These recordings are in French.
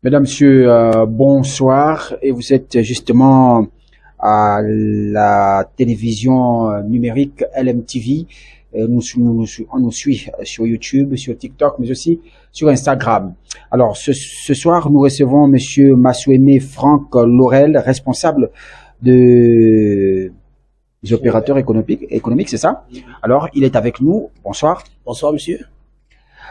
Mesdames, Messieurs, bonsoir. Et vous êtes justement à la télévision numérique LMTV. On nous suit sur YouTube, sur TikTok, mais aussi sur Instagram. Alors, ce soir, nous recevons Monsieur Masweme Franck Laurel, responsable des opérateurs économiques, c'est ça? Alors, il est avec nous. Bonsoir. Bonsoir, monsieur.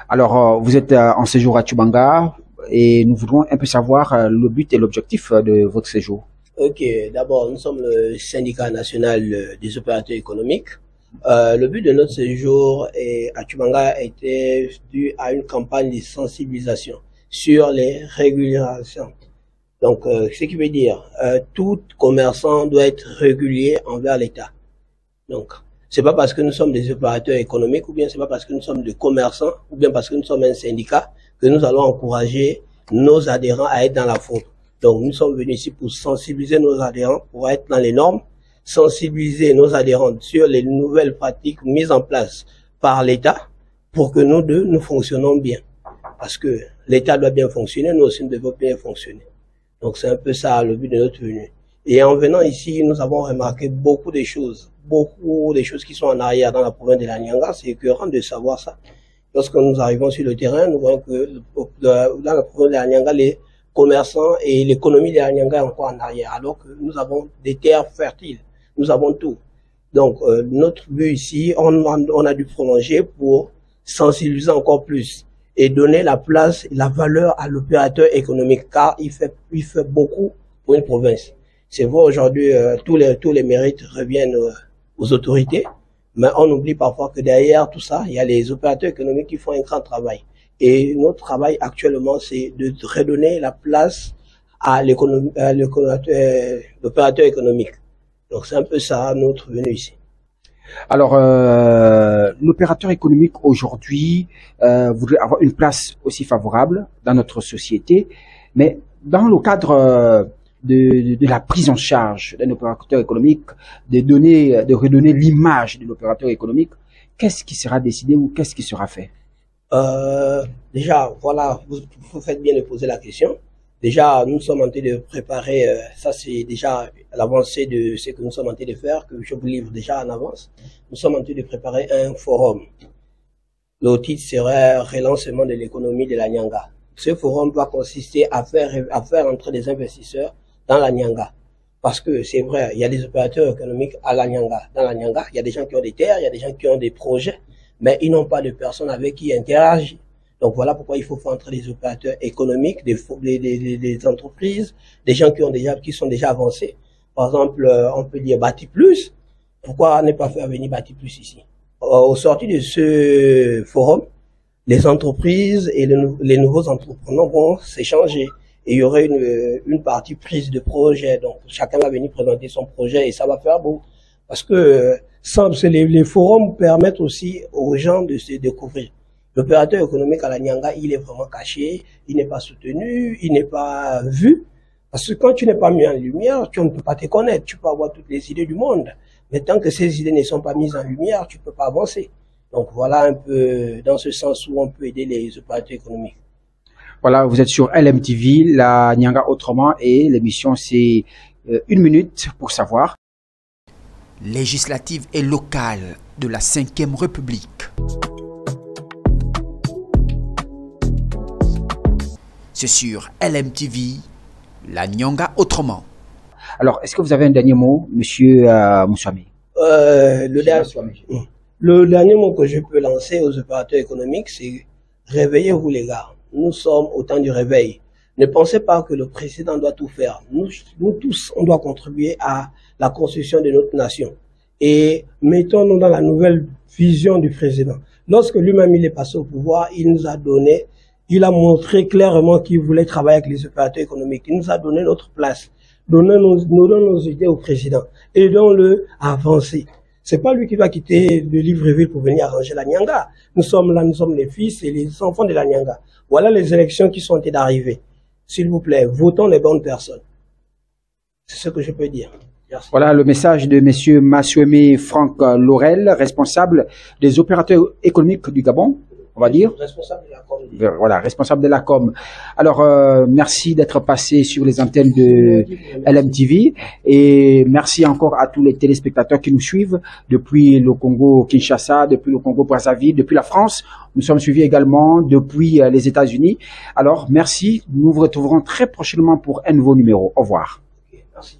Alors, vous êtes en séjour à Tchubanga et nous voudrons un peu savoir le but et l'objectif de votre séjour. Ok, d'abord, nous sommes le syndicat national des opérateurs économiques. Le but de notre séjour à Tchubanga était dû à une campagne de sensibilisation sur les régularisations. Donc, ce qui veut dire, tout commerçant doit être régulier envers l'État. Donc, c'est pas parce que nous sommes des opérateurs économiques, ou bien c'est pas parce que nous sommes des commerçants, ou bien parce que nous sommes un syndicat, que nous allons encourager nos adhérents à être dans la fraude. Donc, nous sommes venus ici pour sensibiliser nos adhérents, pour être dans les normes, sensibiliser nos adhérents sur les nouvelles pratiques mises en place par l'État, pour que nous deux, nous fonctionnons bien. Parce que l'État doit bien fonctionner, nous aussi nous devons bien fonctionner. Donc, c'est un peu ça le but de notre venue. Et en venant ici, nous avons remarqué beaucoup de choses qui sont en arrière dans la province de la Nyanga. C'est écœurant de savoir ça. Lorsque nous arrivons sur le terrain, nous voyons que dans la province de la Nyanga, les commerçants et l'économie de la Nyanga est encore en arrière, alors que nous avons des terres fertiles, nous avons tout. Donc, notre but ici, on a dû prolonger pour sensibiliser encore plus et donner la place et la valeur à l'opérateur économique, car il fait beaucoup pour une province. C'est vrai, aujourd'hui, tous les mérites reviennent aux autorités, mais on oublie parfois que derrière tout ça, il y a les opérateurs économiques qui font un grand travail. Et notre travail actuellement, c'est de redonner la place à l'opérateur économique. Donc c'est un peu ça notre venue ici. Alors, l'opérateur économique aujourd'hui voudrait avoir une place aussi favorable dans notre société, mais dans le cadre de la prise en charge d'un opérateur économique, de redonner l'image de l'opérateur économique, qu'est-ce qui sera décidé ou qu'est-ce qui sera fait? Déjà, voilà, vous faites bien de poser la question. Déjà, nous sommes en train de préparer, ça c'est déjà l'avancée de ce que nous sommes en train de faire, que je vous livre déjà en avance. Nous sommes en train de préparer un forum. Le titre serait Relancement de l'économie de la Nyanga. Ce forum va consister à faire entrer des investisseurs dans la Nyanga. Parce que c'est vrai, il y a des opérateurs économiques à la Nyanga. Dans la Nyanga, il y a des gens qui ont des terres, il y a des gens qui ont des projets, mais ils n'ont pas de personnes avec qui interagir. Donc voilà pourquoi il faut faire entrer des opérateurs économiques, des entreprises, des gens qui sont déjà avancés. Par exemple, on peut dire Bâti Plus. Pourquoi ne pas faire venir Bâti Plus ici? Au sorti de ce forum, les entreprises et les nouveaux entrepreneurs vont s'échanger. Et il y aurait une partie prise de projet. Donc, chacun va venir présenter son projet et ça va faire beau. Parce que les forums permettent aussi aux gens de se découvrir. L'opérateur économique à la Nyanga, il est vraiment caché, il n'est pas soutenu, il n'est pas vu. Parce que quand tu n'es pas mis en lumière, tu ne peux pas te connaître. Tu peux avoir toutes les idées du monde. Mais tant que ces idées ne sont pas mises en lumière, tu ne peux pas avancer. Donc voilà un peu dans ce sens où on peut aider les opérateurs économiques. Voilà, vous êtes sur LMTV, la Nyanga autrement, et l'émission c'est 1 minute pour savoir. Législative et locale de la 5e République. C'est sur LMTV, la Nyanga autrement. Alors, est-ce que vous avez un dernier mot, monsieur Moussami? Le dernier mot que je peux lancer aux opérateurs économiques, c'est réveillez-vous les gars. Nous sommes au temps du réveil. Ne pensez pas que le président doit tout faire. Nous tous, on doit contribuer à la construction de notre nation. Et mettons-nous dans la nouvelle vision du président. Lorsque lui-même il est passé au pouvoir, il a montré clairement qu'il voulait travailler avec les opérateurs économiques. Il nous a donné notre place. Donnons nos idées au président. Aidons-le à avancer. C'est pas lui qui va quitter le Libreville pour venir arranger la Nyanga. Nous sommes là, nous sommes les fils et les enfants de la Nyanga. Voilà les élections qui sont en train d'arriver. S'il vous plaît, votons les bonnes personnes. C'est ce que je peux dire. Merci. Voilà le message de monsieur Masweme Franck Laurel, responsable des opérateurs économiques du Gabon. on va dire. Responsable de la com. Voilà, responsable de la com. Alors, merci d'être passé sur les antennes de LMTV et merci encore à tous les téléspectateurs qui nous suivent depuis le Congo Kinshasa, depuis le Congo Brazzaville, depuis la France. Nous sommes suivis également depuis les États-Unis. Alors, merci. Nous vous retrouverons très prochainement pour un nouveau numéro. Au revoir. Merci.